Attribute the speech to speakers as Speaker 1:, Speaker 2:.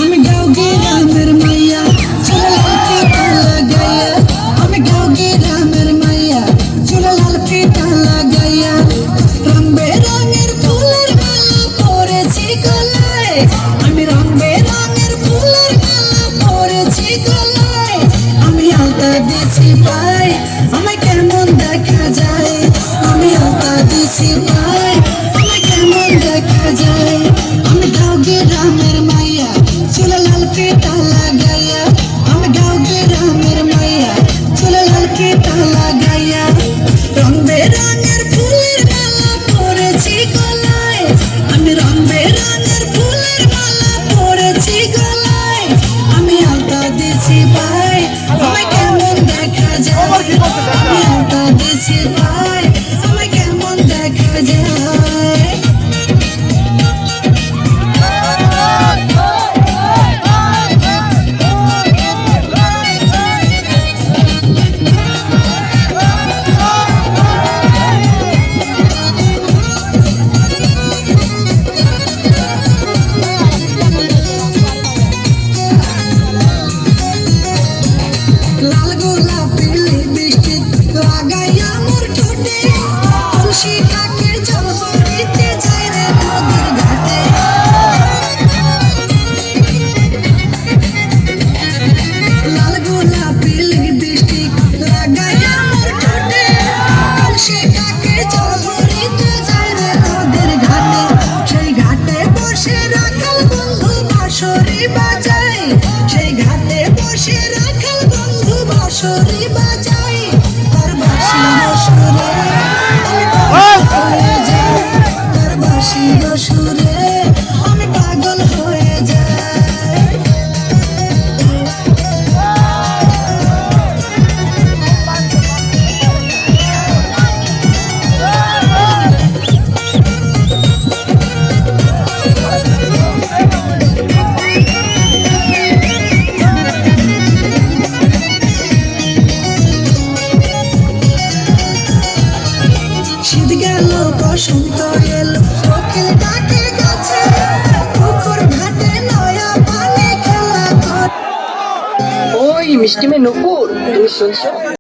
Speaker 1: আমি গাঁও গ্রামের মাইয়া চুলে লাল ফিতা লাগাইয়া, আমি গাঁও গ্রামের মাইয়া চুলে লাল ফিতা লাগাইয়া, রং বেরঙের ফুলের মালা পরেছি গলায়, আমি রং বেরঙের ফুলের মালা পরেছি গলায়, আমি আলতা দিছি পাই আমায় কেমন দেখা যায়, আমি আলতা দিছি পাই আমায় কেমন দেখা যায়। আমি গাঁও গ্রামের মাইয়া চুলে লাল ফিতা লাগাইয়া, আমি গাঁও গ্রামের মাইয়া চুলে লাল ফিতা লাগাইয়া, রং বেরঙের ফুলের মালা পরেছি গলায়, আমি রং বেরঙের ফুলের মালা পরেছি গলায়, আমি আলতা দিছি পাই আমায় কেমন দেখা যায়, আমি আলতা দিছি পাই আমায় কেমন দেখা যায়। লাল গোলাপি লিপস্টিক লাগাইয়া মোর ঠোঁটে, তুলসী কাকের জল পড়িতে যায় রে নদীর ঘাটে। লাল গোলাপি লিপস্টিক লাগাইয়া মোর ঠোঁটে, তুলসী কাকের জল পড়িতে যায় রে নদীর ঘাটে। সেই ঘাটে বসে রাখাল বন্ধু বাঁশরি বাজায়, সেই ঘাটে বসে রাখাল বন্ধু বাঁশরি বাজায়, তার বাঁশির সুরে আমি পাগল হয়ে যাই, তার বাঁশির সুরে আমি পাগল হয়ে যাই। শীত গেল বসন্ত এলো কোকিল ডাকে গাছে, পুকুর ঘাটে নয়া পানি খেলা করে।
Speaker 2: ওই মিষ্টি মেয়ে নুপুর, তুমি শুনছো?